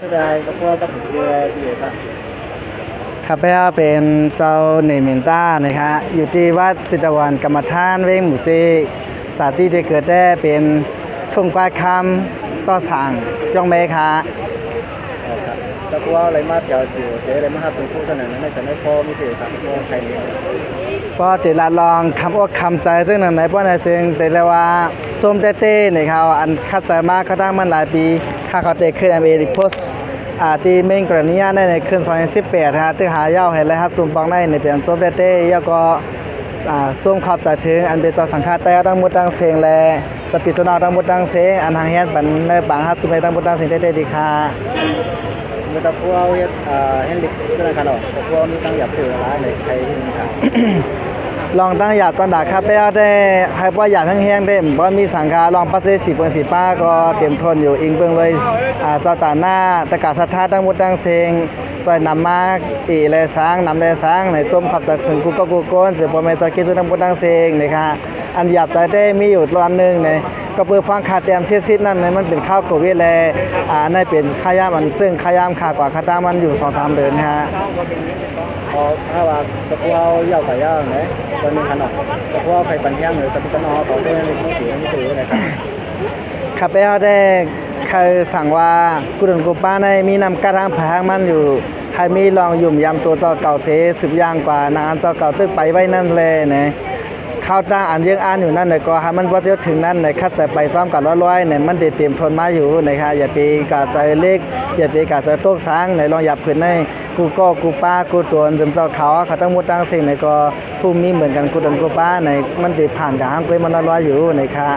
ไม่ได้ก็เพราะว่าก็ผมเรียนที่ครับข้าพเจ้าเป็นเจ้าเนมินต้านะคะอยู่ที่วัดสิตวันกรรมฐานเวงหมู่ซีสถานที่ที่เกิดได้เป็นทุ่งกวาดคำต่อสั่งจงเมฆะครับแล้วก็อะไรมาเกี่ยวสิวเจ๊อะไรมาหาเป็นผู้เสนอในแต่ในพ่อไม่ถือครับพ่อใครเนี่ย ก็ติดละลองคำอกคำใจซึ่งหนึ่งในป้อนจึงแต่ละว่าส้มเต้ๆเนี่ยเขาอันคัดใจมากเขาตั้งมันหลายปีข้าเขาเตะขึ้นอเมริกโพสที่เมงกรณีได้ในคืน2018ฮะที่หาเย้าเห็นเลยครับซุ่มปองได้ในเปลี่ยนส้มเต้ๆแล้วก็ส้มขอบใจถึงอันเป็นต่อสังฆาแต่ตั้งมุดตั้งเสียงและสปิดสนอตั้งมุดตั้งเสียงอันทางเฮ็ดบันในบางฮัตตุไม่ตั้งมุดตั้งเสียงเต้ๆดีค่ะเมื่อตะพัวเห็นเด็กก็เลยขนาดตะพัวมีตั้งหยับถือร้านในใครที่นี่ครับลองตั้งหยาดตอนดักครับไปเอาได้ให้ว่าหยาดแห้งๆได้เพราะมีสังฆาลองปัสเซสีเปิงสีป้าก็เตรียมทนอยู่อิงเปิงเลยเจ้าตาหน้าตะกาศรัทธาตั้งมุดตั้งเซงซอยนำมาปีแลช้างนำแลช้างในต้มขับจากถึงกูก็กูโกนเสือปอมเมตะกิสุตั้งมุดตั้งเซงนะคะอันหยาบใจได้มีอยู่ร้านนึงเนี่ยก็เพื่อฟังขาดเตรียมเทศซิดนั่นเนี่ยมันเป็นข้าวโควิดแลในเป็นข้ายามมันซึ่งข้ายามขากว่าข้าตั้งมันอยู่ 2-3 เดือนฮะถ้าว่าตะพัวเย่าไก่ย่างเนี่ยวันนึงขนาดตะพัวไข่ปันแห้งหรือตะพุตนอต่อเนื่องในผู้ถือไม่ถือนะครับข้าพเจ้าได้เคยสั่งว่ากุฎนกุป้าในมีนำกระทั่งผางมันอยู่ให้มีลองยุ่มยำตัวเจ้าเก่าเสสืบย่างกว่านางเจ้าเก่าตึกไปไว้นั่นเลยเนี่ยข้าวตั้งอันเยื่องอ่านอยู่นั่นเลยก็ให้มันว่าจะถึงนั่นเลยคัดใจไปซ้อมกันร้อยๆเนี่ยมันเตรียมทนมาอยู่นะคะอย่าไปกาใจเล็กอย่าไปกาใจโต๊ะช้างในลองหยับขึ้นในกูก็กูป้ากูตัวจนเจ้าเขาตั้งมุดตั้งสิ่งในก็ภูมินี้เหมือนกันกุฎนกุป้าในมันติดผ่านกับห้างกล้วยมันร้อยอยู่นะคะ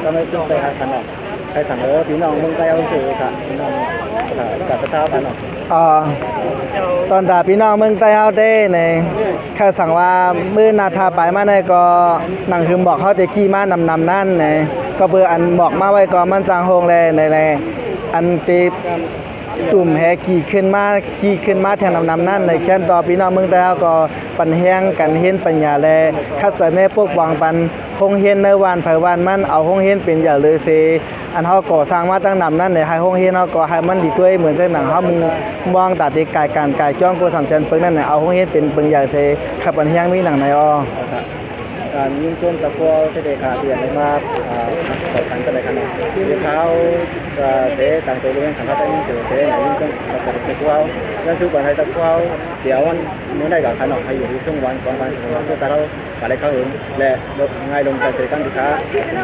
ก็ไม่ต้องไปหาขนาดใครสั่งพี่น้องมึงไปเอาถือค่ะพี่น้องกับสตาร์กันหรอตอนด่าพี่น้องเมืองใต้เฮาได้ในแค่สั่งว่ามื้อนาทาไปมาในก็นั่งคือบอกเขาจะขี่ม้านำนั่นในก็เพื่ออันบอกมาไว้ก่อนมันจางโฮงแลในอันติตุ่มแฮขี่ขึ้นมาแทนนำนั่นในแค่นต่อพี่น้องเมืองใต้เฮาก็ปันแห้งกันเห็นปัญญาแลคัดใจแม่ปกวางปันคงเห็นในวันไผวันมันเอาคงเห็นเป็นอย่าเลยสิอันเฮาก่อสร้างมาตั้งนำนั่นในให้คงเห็นเฮาก็ให้มันดีด้วยเหมือนจังหนังเฮามองตาติกายการกายจ้องกูสำเชิญเพิ่นนั่นน่ะเอาคงเห็นเป็นเพิ่นอย่าสิขับปันแห้งมีหนังในอ้อการยิ่งช่วงตะกัวเสด็จขาเตียนเลยมาขอกันกันเลยขนาดที่เขาเตะต่างตัวเรื่องสังกัดยิ่งเสือเตะไหนยิ่งต้องตะกัวแล้วชุดก่อนให้ตะกัวเดี๋ยววันนู้นได้กับขนมให้อยู่ที่ช่วงวัน2 วันก็แต่เราอะไรเขาเองและลดง่ายลงใจเสด็จกันดีค่ะ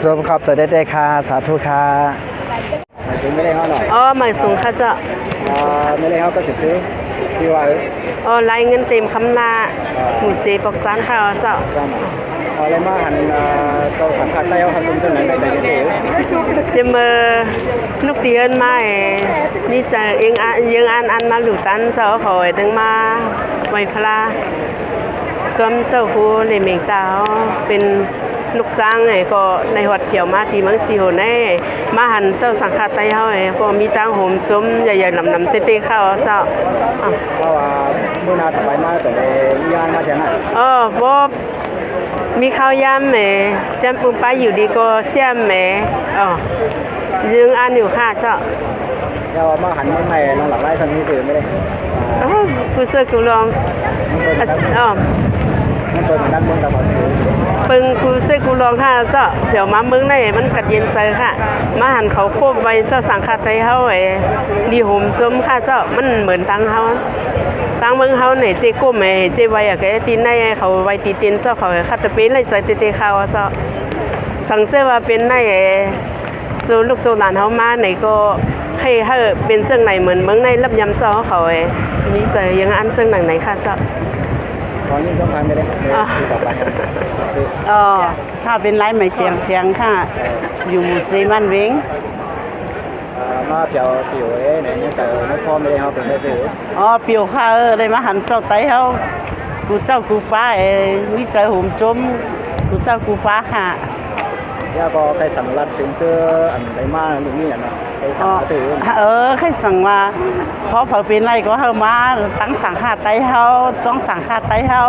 สมขอบเสด็จได้ค่ะสาธุค่ะไม่ได้เขาหน่อยหมายสูงค่ะเจ้าไม่ได้เขาก็จะซื้อที่ว่ารายเงินเต็มคำนาหมู่เจปอกซานค่ะเจ้าอะไรมาหันเราสังกัดได้เขาทำตรงไหนได้ยังไงจะมาลูกเตียนมานี่จะยังอันมาหลุดตันเจ้าขอยตั้งมาไว้พลาซ้อมเจ้าครูในเมงตาเป็นลูกจ้างไงก็ในหัดเขียวมาตีมังสีโหแน่มาหันเจ้าสังฆาไตเฮาไงก็มีตั้งโหมซุ้มใหญ่ๆลำๆเต้ๆเข้าเจ้าเพราะว่าเมื่อนาต่อไปมาแต่ในย่างมาจากไหนเพราะมีข้าวยำแหมแจมปูปลาอยู่ดีก็เสียมแหมยืงอันอยู่ค่ะเจ้าเรามาหันเมื่อไหร่ลองหลังไล่สันนี้ถือไม่ได้กูเจอกูลองมันเปิดด้านบนตะวันตกปึงกูเจอกูลองค่ะเจ้าเดี๋ยวมาเมืองในมันกัดเย็นใจค่ะมาหันเขาโคบไว้เจ้าสังฆาไตเฮาไอ้ดีโหมซุ้มค่ะเจ้ามันเหมือนตังเฮาตั้งเมืองเฮาเนี่ยเจกุ้มไอ้เจไว้อะแกตีนในเขาไว้ตีเตียนเจ้าเขาคัดตะเป็นไรใส่เตะเขาเจ้าสังเสว่าเป็นในสู่ลูกสู่หลานเฮามาไหนก็ให้เป็นเชิงไหนเหมือนเมืองในรับยำเจ้าเขาไอ้มีใส่ยังอันเชิงไหนค่ะเจ้าตอนนี้ต้องทำไปเลยต่อไปถ้าเป็นไรไม่เสียงค่ะอยู่หมู่จีมันเวงมาเปียวสิวเนี่ยแต่ไม่พอไม่ได้เขาเป็นได้สิเปียวค่ะเลยมาหันเจ้าไตเขากูเจ้ากูป้าวิจัยหุ่มจมกูเจ้ากูป้าค่ะย่าก็ใครสั่งรัดถึงเจออันไหนมาหรือนี่อ่ะนะใครสั่งถือใครสั่งมาเพราะเผาเป็นไรก็เขามาตั้งสั่งค่าไตเขาต้องสั่งค่าไตเขา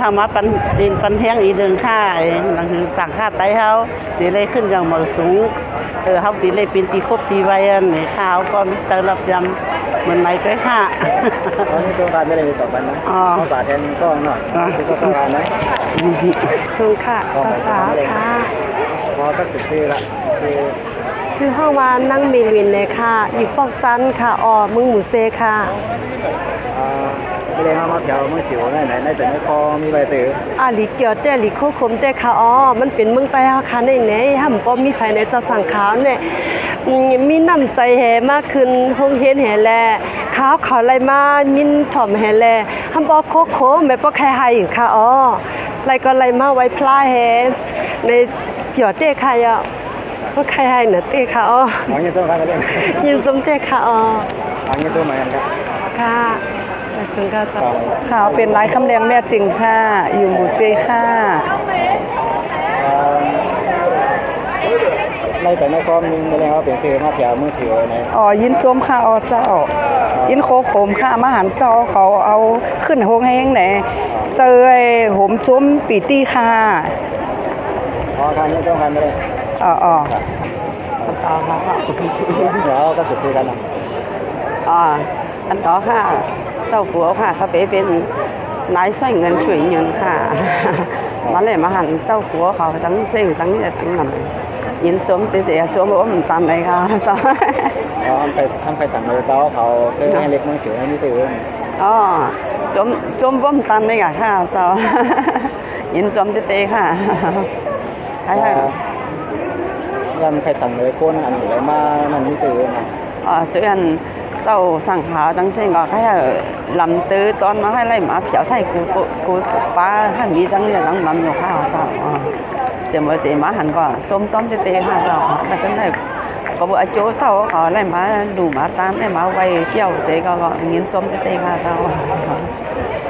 เฮามาปันดินปันแห้งอีเดิงค่าหลังคือสั่งค่าไตเฮาสิเลยขึ้นอย่างหมดสูงเฮาสิเลยเป็นตีครบตีไว้อันนี้ข้าวก็มีเตรับยำเหมือนไหนก็ค่ะ ตอนนี้สงการไม่ได้มีต่อกันนะเขาบาดแทนก็หน่อยที่ก็ต้องการนะ สูงค่ะสาวๆค่ะ พอสัก10 ปีละคือ ชื่อห้องว่านั่งเมลินเลยค่ะอีฟอกซันค่ะมึงหมูเซค่ะ ไม่ได้มาเกี่ยวมือสิวไหนในแต่ไม่พอมีใบตือ หลีเกี่ยวแต่หลีคู่คมแต่ค่ะมันเป็นเมืองใต้ค่ะในไหนห้ามก็มีภายในเจ้าสั่งขาวเนี่ยมีน้ำใสแห่มากขึ้นห้องเฮ็ดแห่แลขาวเขาอะไรมามินถ่อมแห่แลห้ามบ่โคแม่บ่ใครให้ค่ะไรก็ไรมาไว้พลาแห่ในเกี่ยวแต่ค่ะก็ใครให้เนอะเต้ค่ะเงี้ยต้องการอะไร ยินสมเต้ค่ะเงี้ยตัวใหม่ครับ ค่ะจะซึ่งก็จะ ข้าวเป็นร้ายคำแดงแม่จริงค่ะอยู่หมู่เจค่ะ ในแต่ในความนึงไม่ได้ว่าเป็นคือมาเกี่ยวมือสิวไหน ยินจมค่ะเจ้ายินโคโขมค่ะมาหันเจ้าเขาเอาขึ้นโฮงแห้งแหน่เจอโหมจมปีตี้ค่ะ การนี้ต้องการไม่ได้ ต่อค่ะ เดี๋ยวก็สุดที่กันนะ อันต่อค่ะเจ้าผัวค่ะเขาเป็นนายช่วยเงินช่วยเงินค่ะมาเลยมาหันเจ้าผัวเขาตั้งเส้นตั้งนี่ตั้งนั่นยินจมเตะจมว่ามันตันเลยค่ะเจ้าทำไปสั่งเลยเขาเจอให้เล็กมือสิวให้นี่ตื่นจมว่ามันตันเลยค่ะเจ้ายินจมเตะค่ะยันใครสั่งเลยโค่นอันไหนมานั่นนี่ตื่นเจออันเจ้าสั่งขาวตั้งเส้นก็ให้ลำตื้อตอนมาให้ไล่หมาเผียวไทยกูป้าให้มีจังเนี่ยลำอยู่ข้าวเจ้าเจมเจมาหันก็จมเตะค่ะเจ้าแต่ก็ได้ก็บอกโจ้เศร้าเขาไล่หมาดูหมาตามไล่หมาไว้เกี่ยวเสก็เงินจมเตะค่ะเจ้า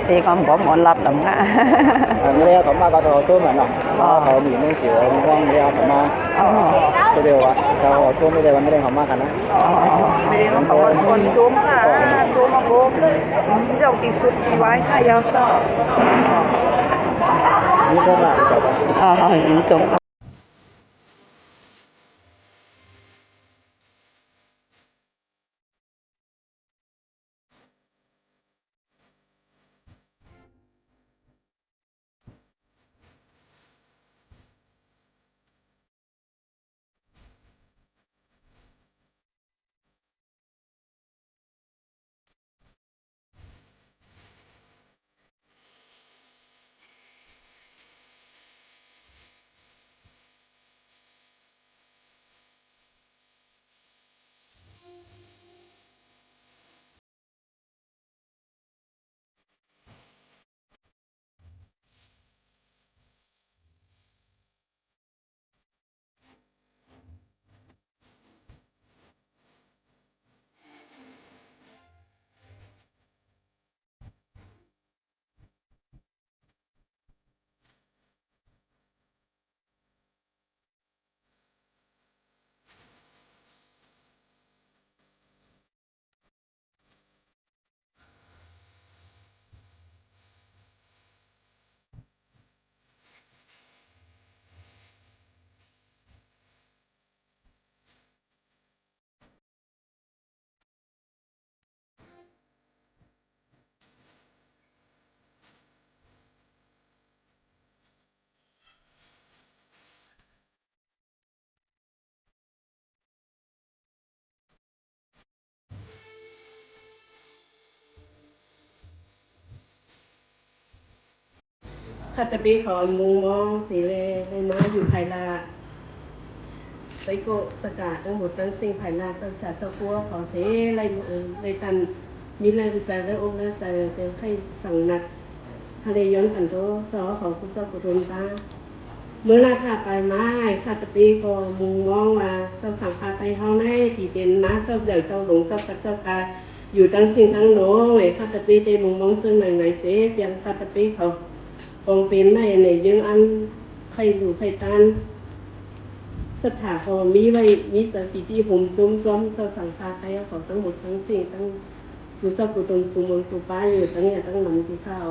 เตะก็บอกหมอนรับดำค่ะไม่ได้เขามาก็ตัวตัวเหมือนหรอกเขาหนีมือสิวว่างไม่ได้เขามาตัวเดียวอ่ะเขาตัวไม่ได้วันไม่ได้เขามากันนะไม่ได้เขาคนจมค่ะจมมาโบกเลยเจ้าที่สุดที่ไว้ค่ะยาวต่อนี่ก็มาจมคาตาบีของมุงมองสีเลยมาอยู่ภายลาไซโกตะกาตั้งหมดตั้งสิ่งภายลาตั้งศาสตร์กัวขอเสไรเลยตันมีแรงใจและองค์และใจเป็นใครสั่งนัดทะเลย้อนขันโจสอของคุณเจ้ากุศลตาเมื่อราคาไปไม้คาตาบีก็มุงมองว่าเจ้าสั่งพาไปห้องให้ที่เป็นม้าเจ้าใหญ่เจ้าหลงเจ้าปัจเจ้ากาอยู่ตั้งสิ่งทั้งโน้ยคาตาบีได้มุงมองจึงไหนเสเพียงคาตาบีเขาคงเป็นในยังอันใครดูใครตันสถาพรมีไว้มีสถิติผมจมเจ้าสั่งพาใครของทั้งหมดทั้งสิ่งทั้งผู้เจ้าผู้ตนผู้เมืองผู้ป้าอยู่ทั้งเนี่ยทั้งหลังที่ข้าว